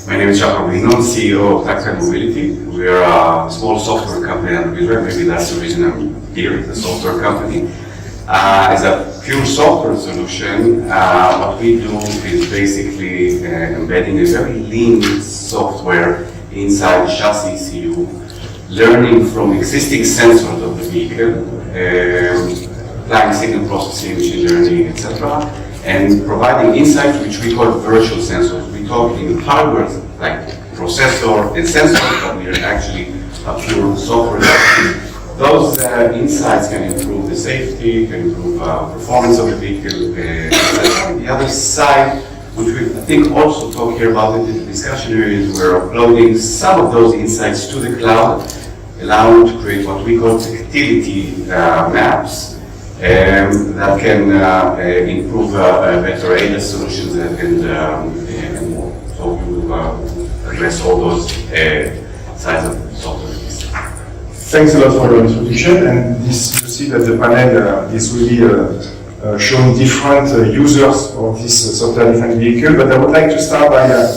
My name is Shahar, Bin-Nun, CEO of Tactile Mobility. We are a small software company out of Israel. Maybe that's the reason I'm here, the software company. As a pure software solution, what we do is basically embedding a very lean software inside the chassis ECU, learning from existing sensors of the vehicle, applying signal processing, machine learning, etc., and providing insights which we call virtual sensors. We talk in hardware like processor and sensors, but we are actually a pure software. Those insights can improve the safety, can improve performance of the vehicle. The other side, which we I think also talk here about in the discussion areas, we're uploading some of those insights to the cloud, allowing to create what we call tactility maps that can improve better ADAS solutions and more. So we will address all those sides of the software. Thanks a lot for your introduction. And this, you see that the panel is really showing different users of this software-defined vehicle. But I would like to start by a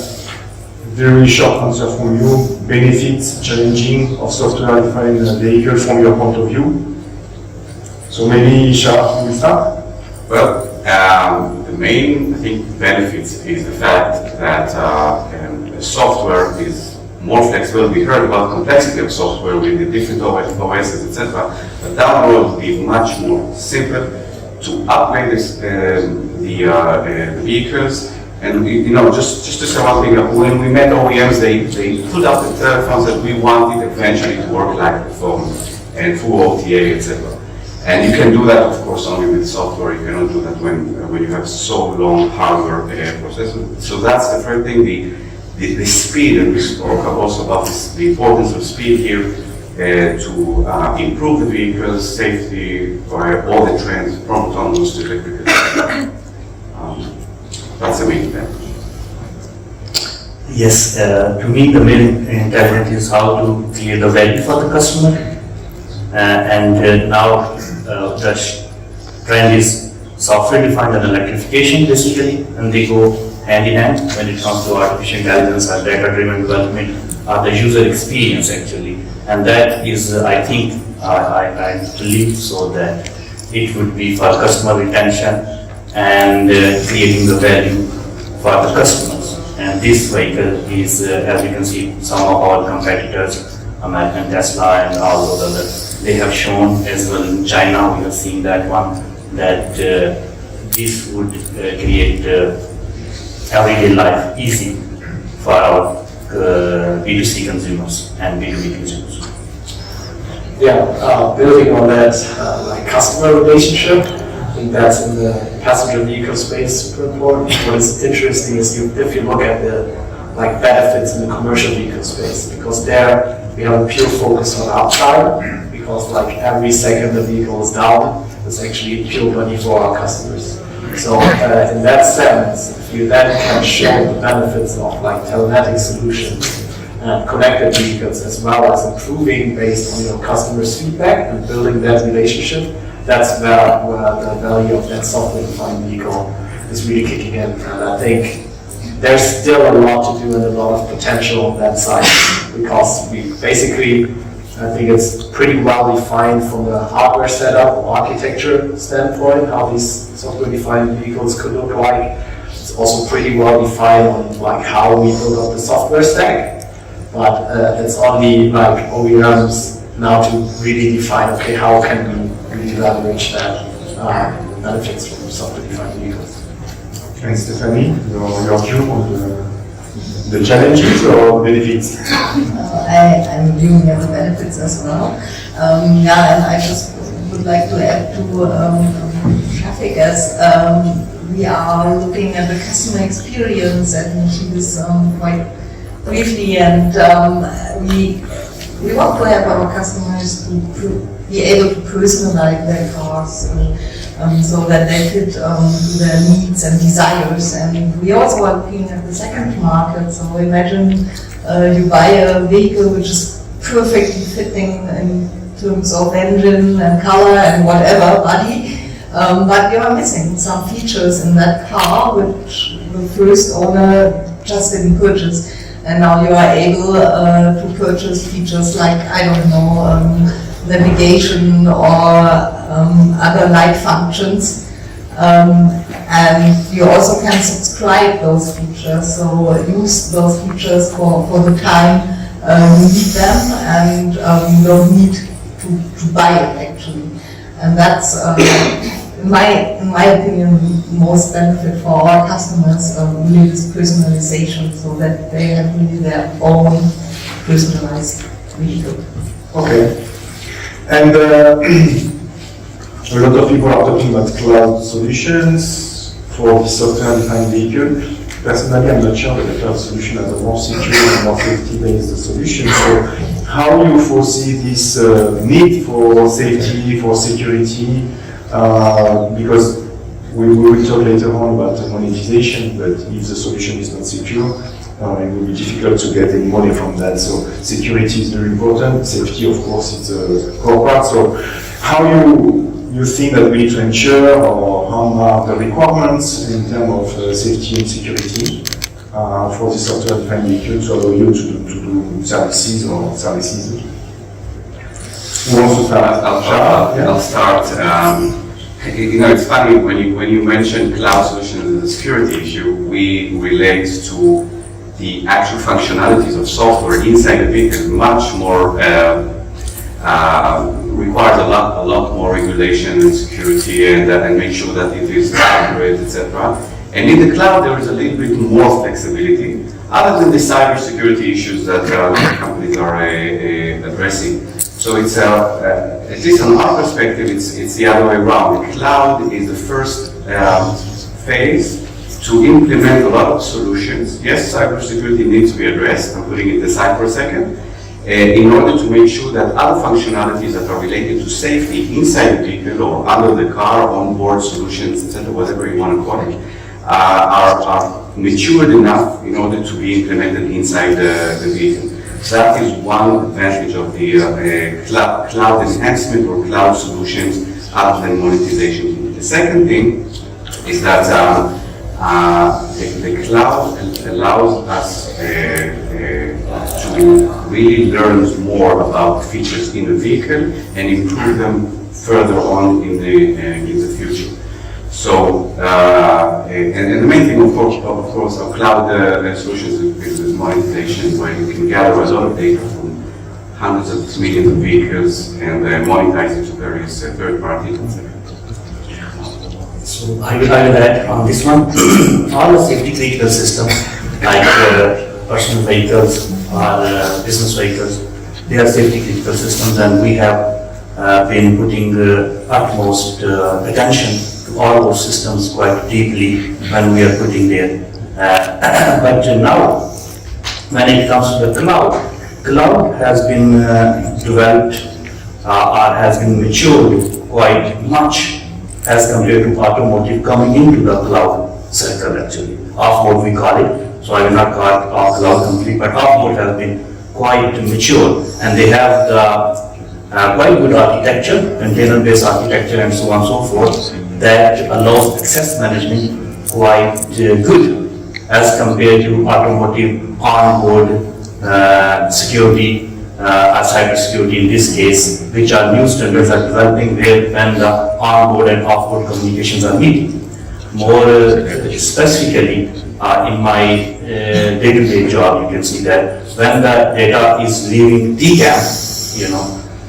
very short answer from you. Benefits, challenging of software-defined vehicle from your point of view. So maybe Shahar will start. Well, the main, I think, benefits is the fact that the software is more flexible. We heard about complexity of software with the different OSs, etc. But down the road will be much more simple to upgrade the vehicles. And just to say one thing, when we met OEMs, they put up the telephones that we wanted eventually to work like the phone and full OTA, etc. And you can do that, of course, only with software. You cannot do that when you have so long hardware processor. So that's the first thing, the speed, and we spoke also about the importance of speed here to improve the vehicle's safety via all the trends from autonomous to electrical. That's the main thing. Yes, to me the main intent is how to create the value for the customer. Now the trend is software-defined and electrification basically, and they go hand in hand when it comes to artificial intelligence or data-driven development or the user experience actually. And that is, I think, I believe so that it would be for customer retention and creating the value for the customers. And this vehicle is, as you can see, some of our competitors, American Tesla and all those others, they have shown as well in China, we have seen that one, that this would create everyday life easy for our B2C consumers and B2B consumers. Yeah, building on that like customer relationship, I think that's in the passenger vehicle space super important. What is interesting is if you look at the benefits in the commercial vehicle space, because there we have a pure focus on uptime, because every second the vehicle is down, it's actually pure money for our customers. So in that sense, if you then can show the benefits of telematic solutions and connected vehicles, as well as improving based on your customers' feedback and building that relationship, that's where the value of that software-defined vehicle is really kicking in. And I think there's still a lot to do and a lot of potential on that side, because we basically, I think it's pretty well defined from the hardware setup or architecture standpoint, how these software-defined vehicles could look like. It's also pretty well defined on how we build up the software stack, but it's only OEMs now to really define, okay, how can we really leverage that benefits from software-defined vehicles. And Stefani, your view on the challenges or benefits? I'm viewing at the benefits as well. And I just would like to add to Shafiq as we are looking at the customer experience, and he was quite briefly, and we want to have our customers to be able to personalize their cars so that they fit their needs and desires. And we also are looking at the second market. So imagine you buy a vehicle which is perfectly fitting in terms of engine and color and whatever, body, but you are missing some features in that car which the first owner just didn't purchase. and now you are able to purchase features like, I don't know, navigation or other light functions. And you also can subscribe those features, so use those features for the time you need them, and you don't need to buy it actually. And that's, in my opinion, the most benefit for our customers, really this personalization, so that they have really their own personalized vehicle. Okay. And a lot of people are talking about cloud solutions for the software-defined vehicle. Personally, I'm not sure that the cloud solution has a more secure and more safety-based solution. So, how do you foresee this need for safety, for security? Because we will talk later on about monetization, but if the solution is not secure, it will be difficult to get any money from that. So security is very important. Safety, of course, is a core part. So how you think that we need to ensure, or how are the requirements in terms of safety and security for the software-defined vehicle to allow you to do services or services? Who wants to start? I'll start. You know, it's funny when you mention cloud solutions as a security issue, we relate to the actual functionalities of software inside the vehicle much more requires a lot more regulation and security and make sure that it is accurate, etc. And in the cloud there is a little bit more flexibility, other than the cyber security issues that companies are addressing. So it's at least on our perspective, it's the other way around. The cloud is the first phase to implement a lot of solutions. Yes, cybersecurity needs to be addressed. I'm putting it aside for a second. In order to make sure that other functionalities that are related to safety inside the vehicle or under the car, onboard solutions, etc., whatever you want to call it, are matured enough in order to be implemented inside the vehicle. So that is one advantage of the cloud enhancement or cloud solutions other than monetization. The second thing is that the cloud allows us to really learn more about features in the vehicle and improve them further on in the future. So, and the main thing, of course, of cloud solutions is monetization, where you can gather a lot of data from hundreds of millions of vehicles and monetize it to various third parties, etc. So I will add on this one. All the safety critical systems, like personal vehicles or business vehicles, they are safety critical systems, and we have been putting utmost attention to all those systems quite deeply when we are putting there. But now, when it comes to the cloud has been developed or has been matured quite much as compared to automotive coming into the cloud sector actually. Off-board we call it, so I will not call it off-cloud complete, but off-board has been quite mature, and they have the quite good architecture, container-based architecture and so on and so forth, that allows access management quite good as compared to automotive on-board security, cyber security in this case, which are new standards are developing where when the on-board and off-board communications are meeting. More specifically, in my day-to-day job, you can see that when the data is leaving TCAM,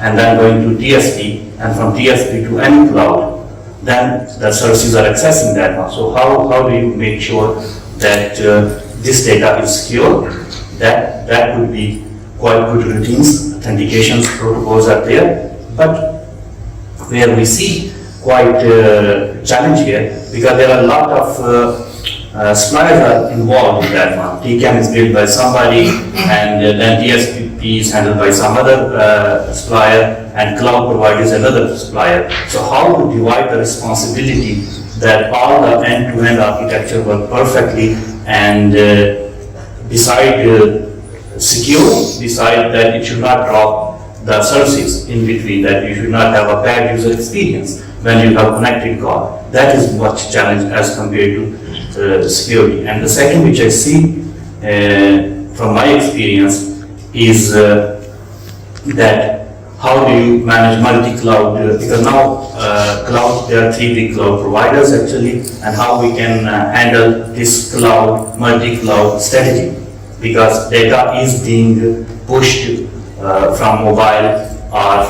and then going to TSP, and from TSP to any cloud, then the services are accessing that now. So how do you make sure that this data is secure? That would be quite good routines, authentications, protocols are there, but where we see quite challenge here, because there are a lot of suppliers are involved in that one. TCAM is built by somebody, and then TSP is handled by some other supplier, and cloud provider is another supplier. So how to divide the responsibility that all the end-to-end architecture work perfectly, and decide that it should not drop the services in between, that you should not have a bad user experience when you have connected car. That is much challenge as compared to security. And the second which I see from my experience, is that how do you manage multi-cloud? Because now cloud, there are 3 big cloud providers actually, and how we can handle this cloud, multi-cloud strategy. Because data is being pushed from mobile or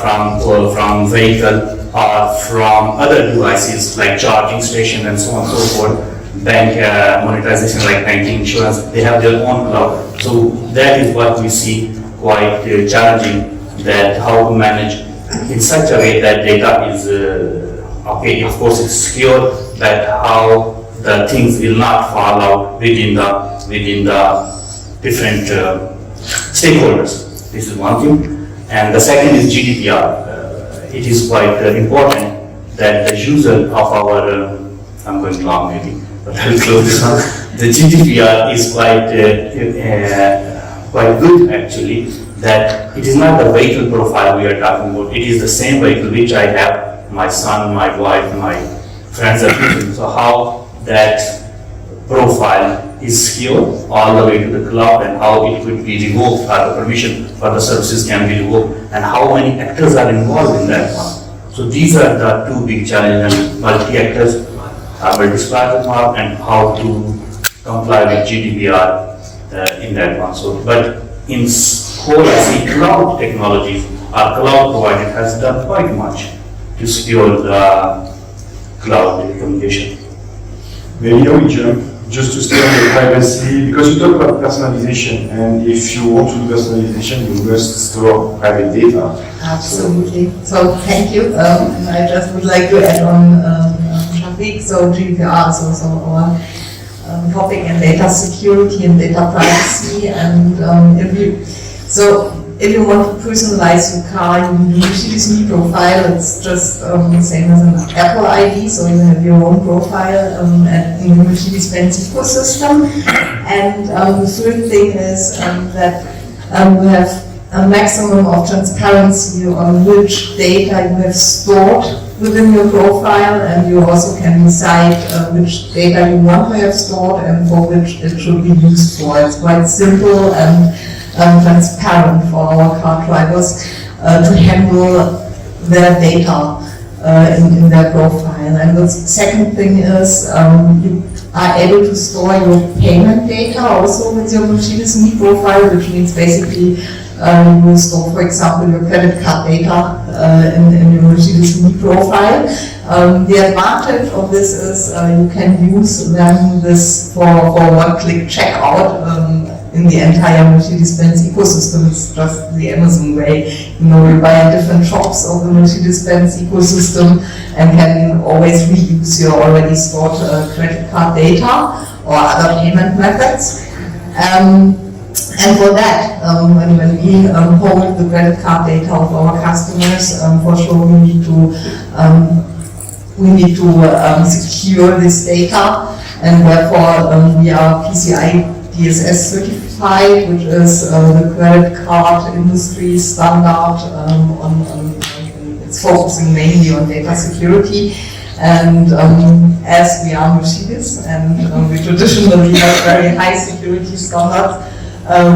from vehicle or from other devices like charging station and so on and so forth. Bank monetization like banking, insurance, they have their own cloud. So that is what we see quite challenging, that how to manage in such a way that data is, okay, of course it's secure, but how the things will not fall out within the different stakeholders. This is one thing. And the second is GDPR. It is quite important that the user of our, I'm going long maybe, but I will close this one. The GDPR is quite good actually, that it is not the vehicle profile we are talking about. It is the same vehicle which I have, my son, my wife, my friends are using. So how that profile is secure all the way to the cloud, and how it could be revoked, or the permission for the services can be revoked, and how many actors are involved in that one. So these are the 2 big challenges, and multi-actors, multi-platform, and how to comply with GDPR in that one. So, but in whole, I see cloud technologies, our cloud provider has done quite much to secure the cloud communication. Maybe we jump just to stay on the privacy, because you talk about personalization, and if you want to do personalization, you must store private data. Absolutely. So thank you. And I just would like to add on Shafiq. So GDPR is also our topic in data security and data privacy. And if you want to personalize your car, you need a Mercedes-Me profile. It's just the same as an Apple ID, so you have your own profile in the Mercedes-Benz ecosystem. And the third thing is that you have a maximum of transparency on which data you have stored within your profile, and you also can decide which data you want to have stored and for which it should be used for. It's quite simple and transparent for our car drivers to handle their data in their profile. And the second thing is you are able to store your payment data also with your Mobilisights profile, which means basically you store, for example, your credit card data in your Mobilisights profile. The advantage of this is you can use then this for one-click checkout in the entire Mercedes-Benz ecosystem. It's just the Amazon way. You know, you buy at different shops of the Mercedes-Benz ecosystem and can always reuse your already stored credit card data or other payment methods. And for that, when we hold the credit card data of our customers, for sure we need to secure this data, and therefore we are PCI DSS certified, which is the credit card industry standard. It's focusing mainly on data security. And as we are Mercedes and we traditionally have very high security standards,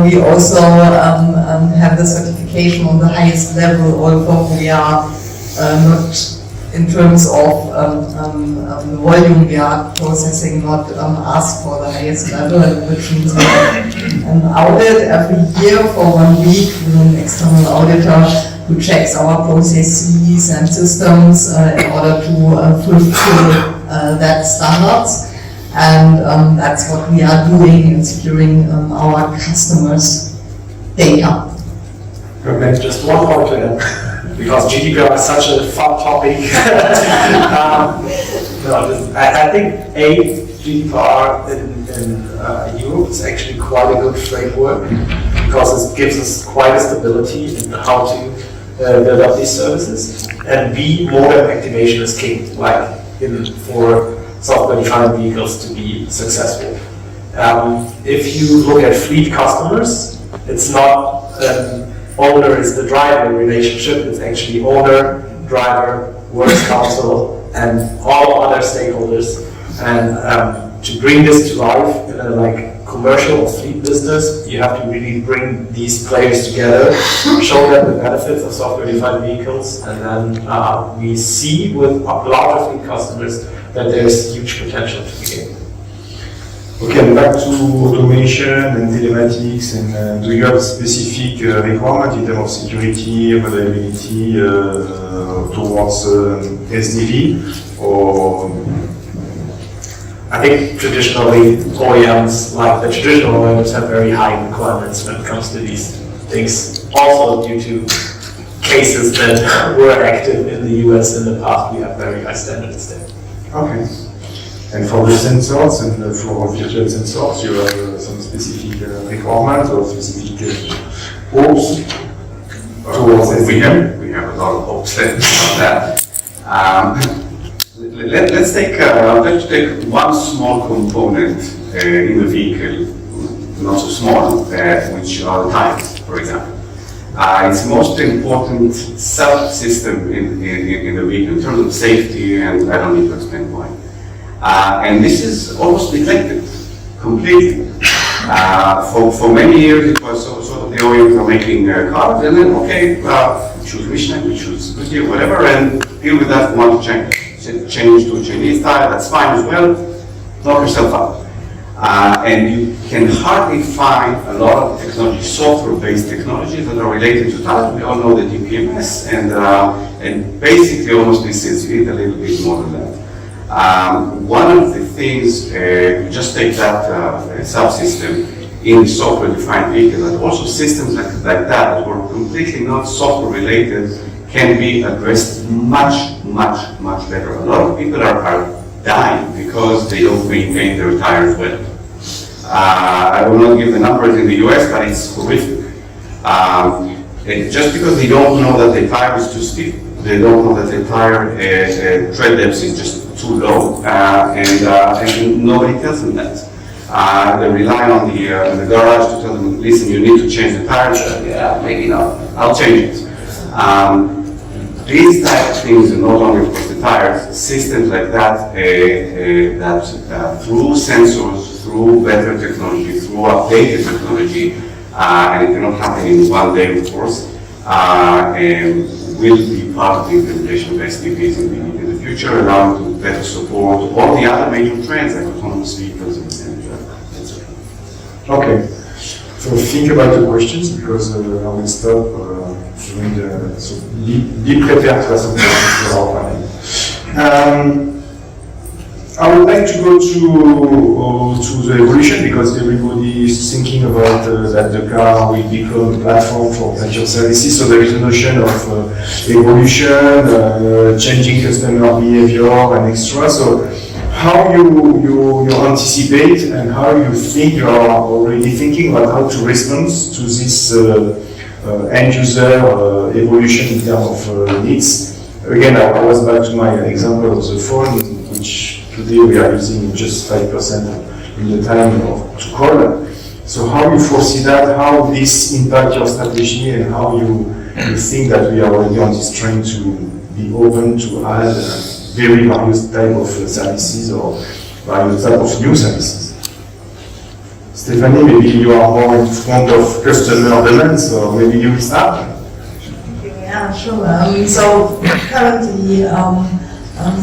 we also have the certification on the highest level, although we are not, in terms of the volume we are processing, not asked for the highest level, which means we have an audit every year for 1 week with an external auditor who checks our processes and systems in order to fulfill that standards. And that's what we are doing in securing our customers' data. Okay, just one point to add. Because GDPR is such a fun topic. I think GDPR in Europe is actually quite a good framework, because it gives us quite a stability in how to build up these services. And B, modem activation is king, like for software-defined vehicles to be successful. If you look at fleet customers, it's not owner is the driver relationship, it's actually owner, driver, works council, and all other stakeholders. And to bring this to life in a commercial or fleet business, you have to really bring these players together, show them the benefits of software-defined vehicles, and then we see with larger fleet customers that there's huge potential to be gained. Okay, and back to automation and telematics, and do you have specific requirement in terms of security, reliability towards SDV, or? I think traditionally OEMs, like the traditional OEMs, have very high requirements when it comes to these things. Also due to cases that were active in the US in the past, we have very high standards there. Okay. And for the sensors and for virtual sensors, you have some specific requirements or specific hopes towards SDV? We have a lot of hopes on that. Let's take one small component in the vehicle, not so small, which are the tires, for example. It's the most important subsystem in the vehicle in terms of safety, and I don't need to explain why. And this is almost neglected completely. For many years, it was sort of the OEMs are making cars, and then we choose Michelin, we choose Goodyear, whatever, and deal with that one change to a Chinese tire, that's fine as well, knock yourself out. And you can hardly find a lot of technology, software-based technologies that are related to tires. We all know the DPMS, and basically almost this is it, a little bit more than that. One of the things, just take that subsystem in software-defined vehicle, and also systems like that were completely not software-related, can be addressed much better. A lot of people are dying because they don't maintain their tires well. I will not give the numbers in the US, but it's horrific. Just because they don't know that the tire is too stiff, they don't know that the tire tread depth is just too low, and nobody tells them that. They rely on the garage to tell them, listen, you need to change the tires. Yeah, maybe not. I'll change it. These type of things, and not only of course the tires, systems like that, through sensors, through better technology, through updated technology, and it cannot happen in one day, of course, will be part of the implementation of SDVs in the future, allowing to better support all the other major trends like autonomous vehicles and etc. Okay. So think about the questions, because I will stop during the, so be prepared to ask some questions for our panel. I would like to go to the evolution, because everybody is thinking about that the car will become a platform for financial services. So there is a notion of evolution, changing customer behavior and extra. So how you anticipate, and how you think you are already thinking about how to respond to this end user evolution in terms of needs. Again, I was back to my example of the phone, which today we are using just 5% in the time to call. So how you foresee that, how this impact your strategy, and how you think that we are already on this train to be open to add very various type of services or various type of new services. Stefani, maybe you are more in front of customer demands, so maybe you will start. Yeah, sure. So currently,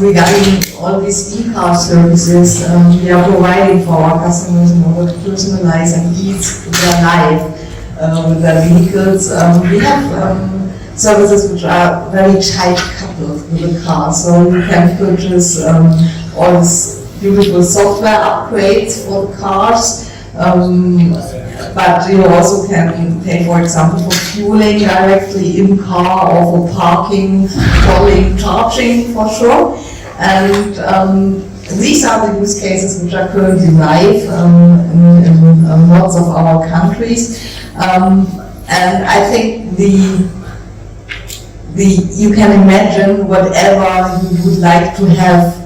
regarding all these e-car services, we are providing for our customers in order to personalize and ease their life with their vehicles. We have services which are very tight coupled with the car, so you can purchase all these beautiful software upgrades for the cars. But you also can pay, for example, for fueling directly in car, or for parking, tolling, charging for sure. And these are the use cases which are currently live in lots of our countries. And I think you can imagine whatever you would like to have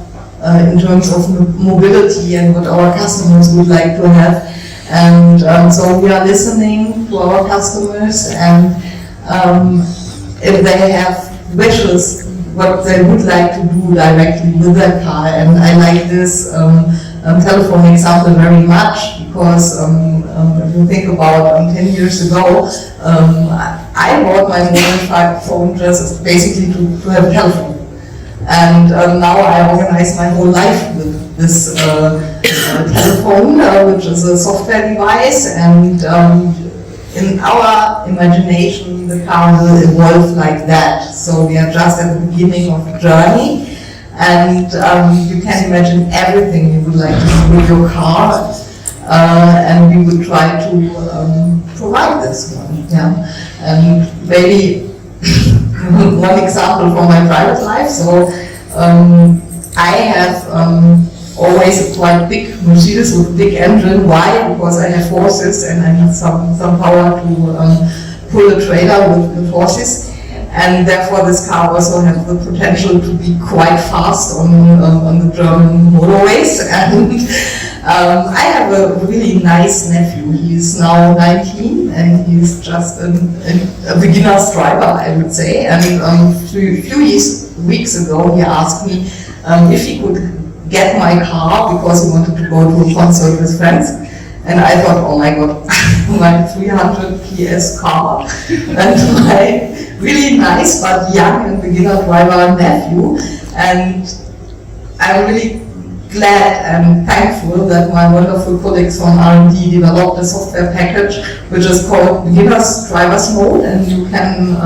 in terms of mobility, and what our customers would like to have. And so we are listening to our customers, and if they have wishes, what they would like to do directly with their car. And I like this telephone example very much, because if you think about 10 years ago, I bought my mobile phone just basically to have a telephone. And now I organize my whole life with this telephone, which is a software device, and in our imagination, the car will evolve like that. So we are just at the beginning of the journey, and you can imagine everything you would like to do with your car, and we would try to provide this one. Yeah, and maybe one example from my private life. So I have always a quite big Mercedes with a big engine. Why? Because I have horses and I need some power to pull a trailer with horses. And therefore this car also has the potential to be quite fast on the German motorways. And I have a really nice nephew. He's now 19 and he's just a beginner's driver, I would say. And a few weeks ago he asked me if he could get my car because he wanted to go to a concert with friends. And I thought, oh my god, my 300 PS car and my really nice but young and beginner driver nephew. And I'm really glad and thankful that my wonderful colleagues from R&D developed a software package which is called Beginner's Driver's Mode, and you can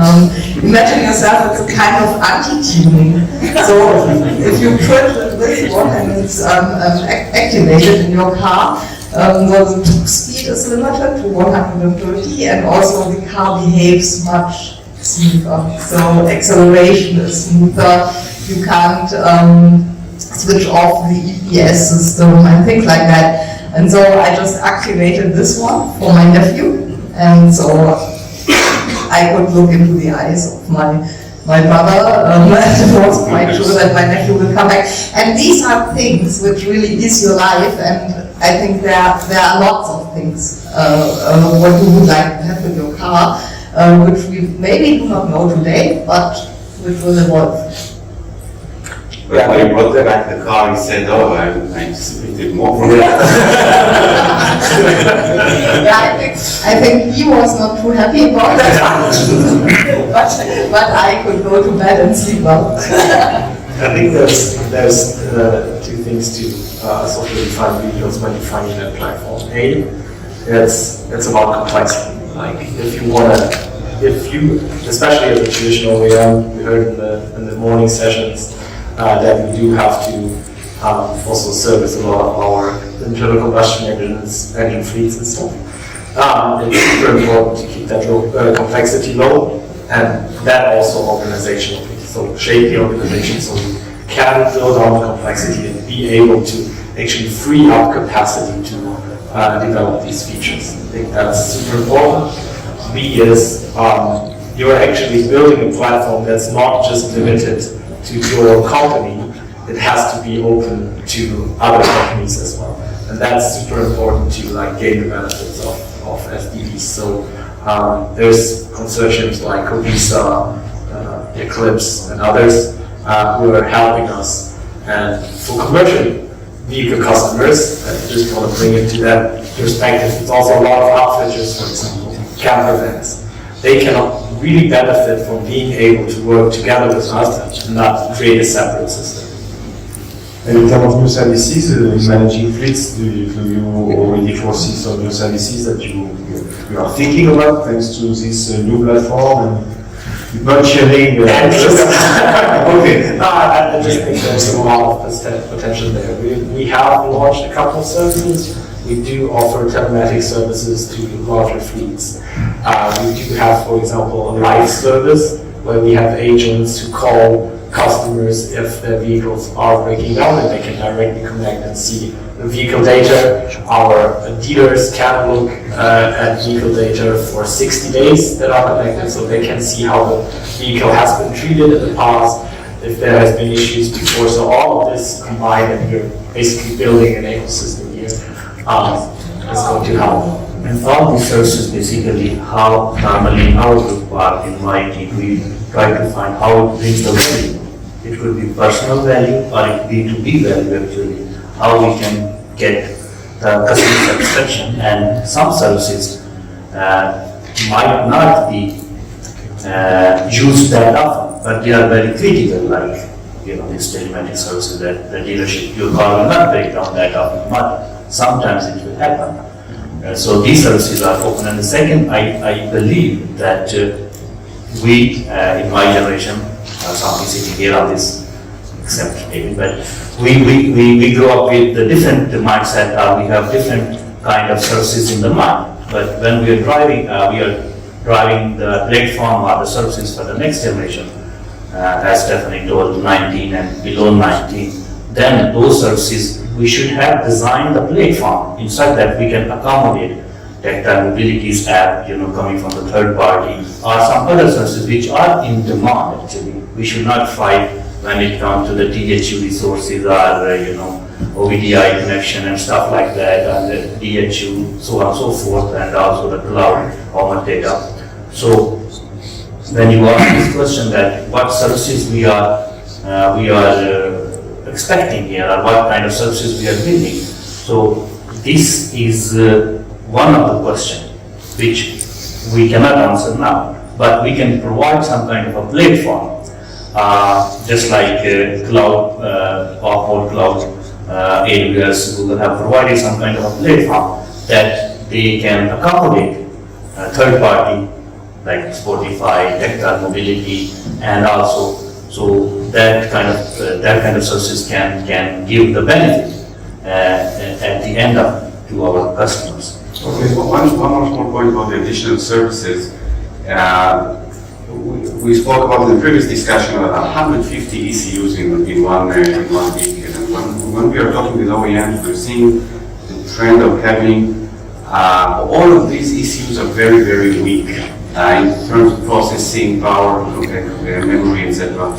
imagine yourself as a kind of anti-tuning. So if you put this one and it's activated in your car, the top speed is limited to 130, and also the car behaves much smoother. So acceleration is smoother. You can't switch off the EPS system and things like that. And so I just activated this one for my nephew, and so I could look into the eyes of my brother and was quite sure that my nephew will come back. And these are things which really is your life, and I think there are lots of things what you would like to have with your car, which we maybe do not know today, but which will evolve. Well, when you brought back the car, he said, oh, I anticipated more from it. Yeah, I think he was not too happy about that, but I could go to bed and sleep well. I think there's two things to software-defined vehicles when defining that platform. A, it's about complexity. Like if you, especially as a traditional OEM, we heard in the morning sessions, that we do have to also service a lot of our internal combustion engine fleets and stuff. It's super important to keep that complexity low, and that also organizational piece. So shape the organization so we can build down the complexity and be able to actually free up capacity to develop these features. I think that's super important. B is you're actually building a platform that's not just limited to your company, it has to be open to other companies as well. And that's super important to gain the benefits of SDVs. So there's consortiums like Covisa, Eclipse, and others who are helping us. And for commercial vehicle customers, I just want to bring it to that perspective. It's also a lot of outfitters, for example, camper vans. They cannot really benefit from being able to work together with us and not create a separate system. And in terms of new services, in managing fleets, do you already foresee some new services that you are thinking about thanks to this new platform? And not sharing Okay. I just think there's a lot of potential there. We have launched a couple of services. We do offer telematic services to larger fleets. We do have, for example, a live service where we have agents who call customers if their vehicles are breaking down, and they can directly connect and see the vehicle data. Our dealers can look at vehicle data for 60 days that are connected, so they can see how the vehicle has been treated in the past, if there has been issues before. So all of this combined, and you're basically building an ecosystem here. It's going to help. And all these services basically how normally in our group or in my team we try to find how it brings the value. It could be personal value or it B2B value actually. How we can get the customer satisfaction, and some services might not be used that often, but they are very critical, like these telematics services that the dealership, your car will not break down that often, but sometimes it will happen. So these services are open. And the second, I believe that we, in my generation, some sitting here on this, except maybe, but we grow up with the different mindset. We have different kind of services in the mind. But when we are driving the platform or the services for the next generation, as Stefani told, 19 and below 19, then those services, we should have designed the platform in such that we can accommodate Tactile Mobility's app, coming from the third party, or some other services which are in demand actually. We should not fight when it comes to the THU resources or, OVDI connection and stuff like that, and the DHU, so on and so forth, and also the cloud common data. So when you ask this question that what services we are expecting here, or what kind of services we are building, so this is one of the questions which we cannot answer now, but we can provide some kind of a platform, just like cloud, off-board cloud, AWS, Google have provided some kind of a platform that they can accommodate third party like Spotify, Tactile Mobility, and also so that kind of services can give the benefit at the end to our customers. Okay, so one more small point about the additional services. We spoke about in the previous discussion about 150 ECUs in one vehicle. And when we are talking with OEMs, we're seeing the trend of having all of these ECUs are very, very weak in terms of processing power, memory, etc.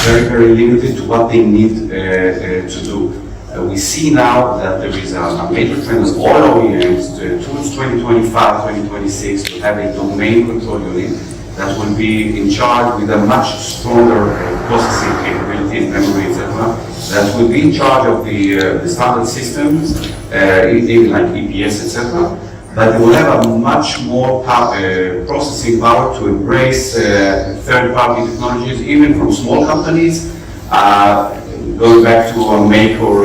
Very, very limited to what they need to do. We see now that there is a major trend of all OEMs towards 2025, 2026 to have a domain control unit that will be in charge with a much stronger processing capabilities, memory, etc. That will be in charge of the standard systems, even like EPS, etc. But they will have a much more processing power to embrace third-party technologies, even from small companies. Going back to a make or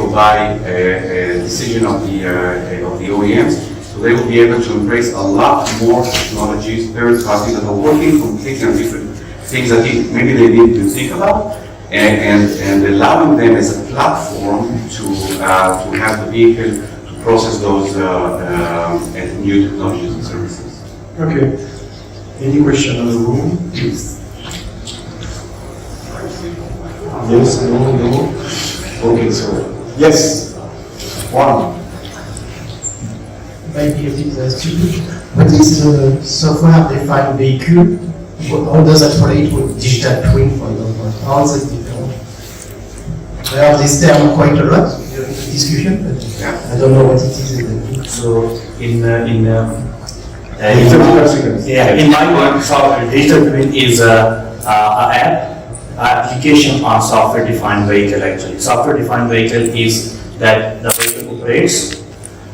buy decision of the OEMs, so they will be able to embrace a lot more technologies, third party that are working completely on different things that maybe they didn't even think about, and allowing them as a platform to have the vehicle to process those new technologies and services. Okay. Any question in the room? Please. Yes, no. Okay, so yes, one. Maybe a bit stupid. What is the software-defined vehicle? How does that relate with digital twin, for example? How is it different? I have this term quite a lot during the discussion, but I don't know what it is exactly. So in my work, software digital twin is an application on software-defined vehicle. Actually, software-defined vehicle is that the vehicle operates,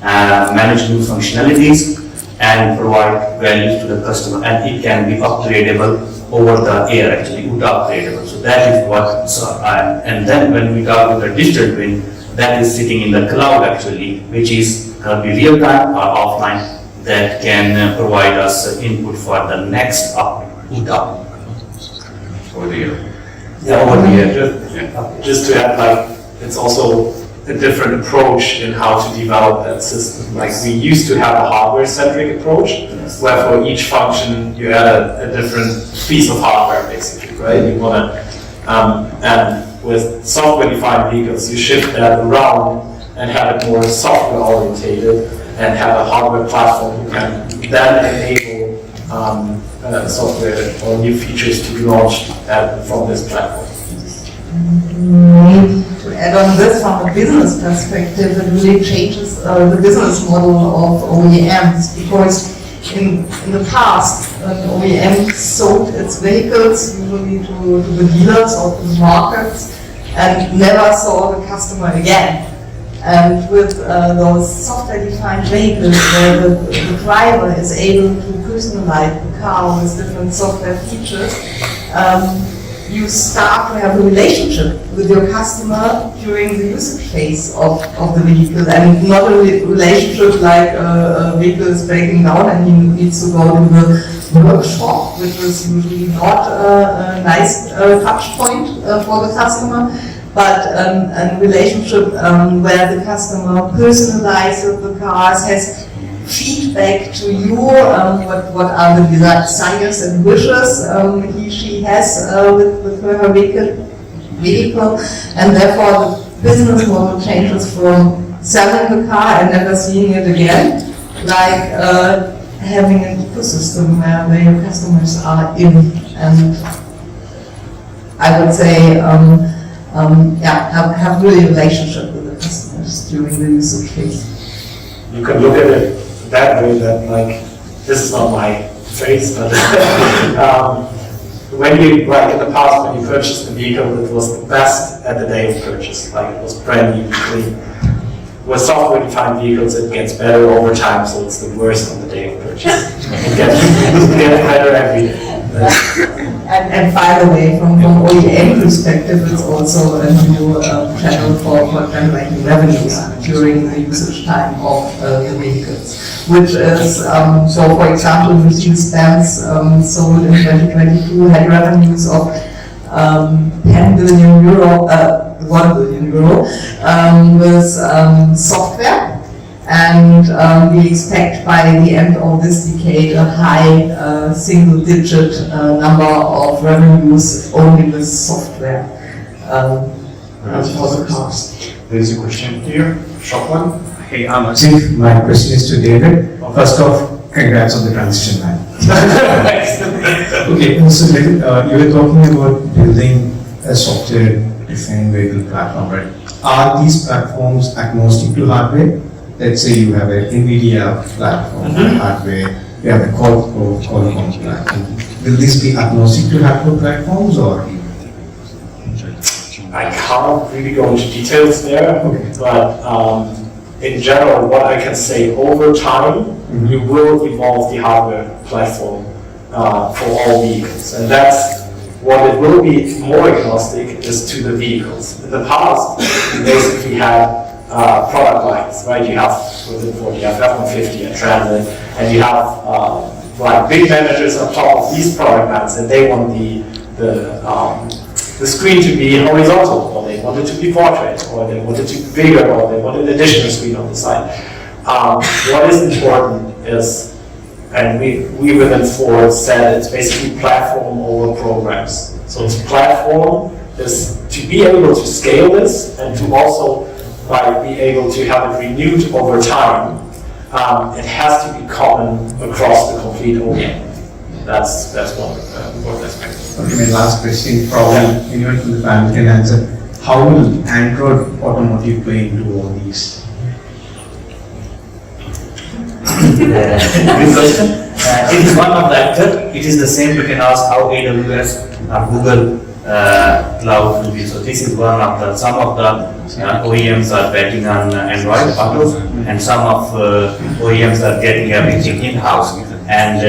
manage new functionalities, and provide values to the customer, and it can be upgradable over the air. Actually, upgradable. So that is what. And then when we talk about the digital twin, that is sitting in the cloud actually, which is can be real time or offline. That can provide us input for the next UDA. For the air. Yeah, over the air. Just to add, it's also a different approach in how to develop that system. Like we used to have a hardware-centric approach, where for each function you add a different piece of hardware, basically, right? You want to, and with software-defined vehicles, you shift that around and have it more software-orientated and have a hardware platform you can then enable software or new features to be launched from this platform. To add on this from a business perspective, it really changes the business model of OEMs, because in the past, an OEM sold its vehicles usually to the dealers or to the markets and never saw the customer again. And with those software-defined vehicles, where the driver is able to personalize the car with different software features, you start to have a relationship with your customer during the usage phase of the vehicle, and not a relationship like a vehicle is breaking down and he needs to go to the workshop, which is usually not a nice touch point for the customer, but a relationship where the customer personalizes the cars, has feedback to you, what are the desires and wishes she has with her vehicle, and therefore the business model changes from selling the car and never seeing it again, like having an ecosystem where your customers are in, and I would say have really a relationship with the customers during the usage phase. You can look at it that way, that like, this is not my phrase, but when you, like in the past, when you purchased the vehicle, it was the best at the day of purchase, like it was brand new, clean. With software-defined vehicles, it gets better over time, so it's the worst on the day of purchase. It gets better every day. And by the way, from OEM perspective, it's also a new channel for generating revenues during the usage time of the vehicles, which is, so for example, Mercedes-Benz sold in 2022 had revenues of 10 billion euro, 1 billion euro with software. And we expect by the end of this decade a high single-digit number of revenues only with software for the cars. There is a question here, short one. Hey, I'm Sanjiv. My question is to David. First off, congrats on the transition, man. Okay, so you were talking about building a software-defined vehicle platform, right? Are these platforms agnostic to hardware? Let's say you have an NVIDIA platform, hardware, you have a Qualcomm platform. Will this be agnostic to hardware platforms, or? I can't really go into details there, but in general, what I can say, over time, you will evolve the hardware platform for all vehicles, and that's what it will be more agnostic is to the vehicles. In the past, you basically had product lines, right? You have within Ford, you have F-150 and Transit, and you have like big managers on top of these product lines, and they want the screen to be horizontal, or they want it to be portrait, or they want it to be bigger, or they want an additional screen on the side. What is important is, and we within Ford said it's basically platform over programs. So it's platform is to be able to scale this and to also be able to have it renewed over time. It has to be common across the complete OEM. That's one important aspect. Okay, my last question, probably anyone from the panel can answer. How will Android Automotive play into all these? Good question. It is one of the actors. It is the same. You can ask how AWS or Google Cloud will be. So this is one of the, some of the OEMs are betting on Android Autos, and some of OEMs are getting everything in-house. And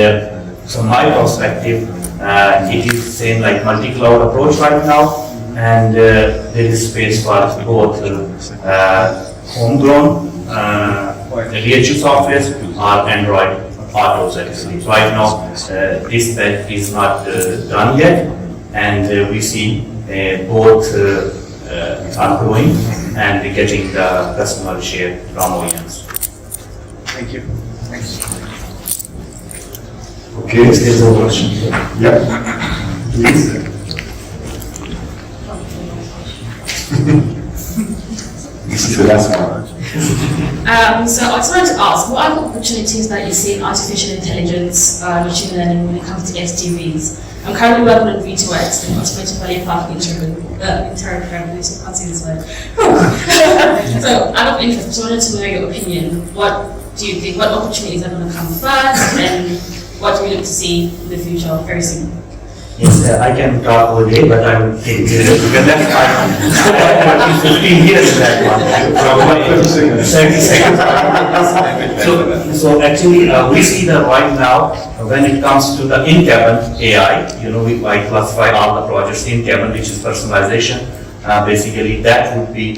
so my perspective, it is the same like multi-cloud approach right now, and there is space for both homegrown DHU softwares or Android Autos actually. So right now, this bet is not done yet, and we see both are growing and getting the customer share from OEMs. Thank you. Thanks. Okay. There's a question. Yeah. Please. This is the last one. So I just wanted to ask, what are the opportunities that you see in artificial intelligence, machine learning when it comes to SDVs? I'm currently working on V2X, the automated value path interroperability, I can't say this word. So out of interest, I just wanted to know your opinion. What do you think, what opportunities are going to come first, and what do we look to see in the future very soon? Yes, I can talk all day, but I will take because that's my 15 years in that one. 30 seconds. So actually, we see that right now, when it comes to the in-cabin AI, I classify all the projects in-cabin, which is personalization. Basically, that would be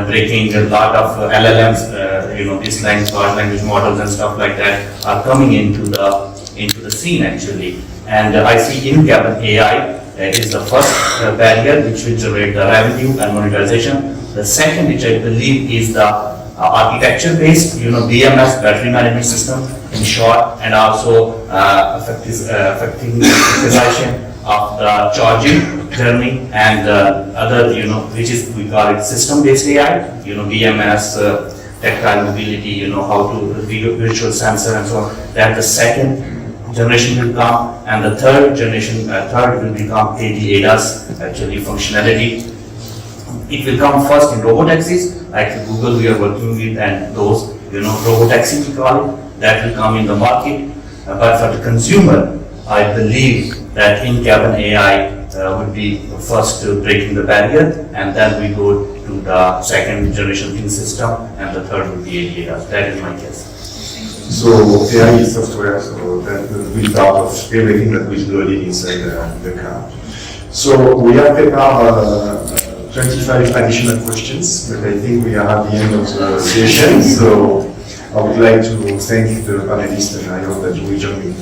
breaking a lot of LLMs, these large language models and stuff like that are coming into the scene actually. And I see in-cabin AI is the first barrier which will generate the revenue and monetization. The second, which I believe is the architecture-based, BMS, battery management system, in short, and also affecting utilization of the charging journey and other, which is, we call it system-based AI, BMS, tactile mobility, how to virtual sensor and so on. That the second generation will come, and the third generation, will become ADAS, actually functionality. It will come first in robotaxis, like Google we are working with, and those, robotaxi we call it, that will come in the market. But for the consumer, I believe that in-cabin AI would be first to breaking the barrier, and then we go to the second generation thin system, and the third would be ADAS. That is my guess. So AI is software, so that will be part of everything that is loaded inside the car. So we have prepared 25 additional questions, but I think we are at the end of the session. So I would like to thank the panelists, and I hope that you will join me.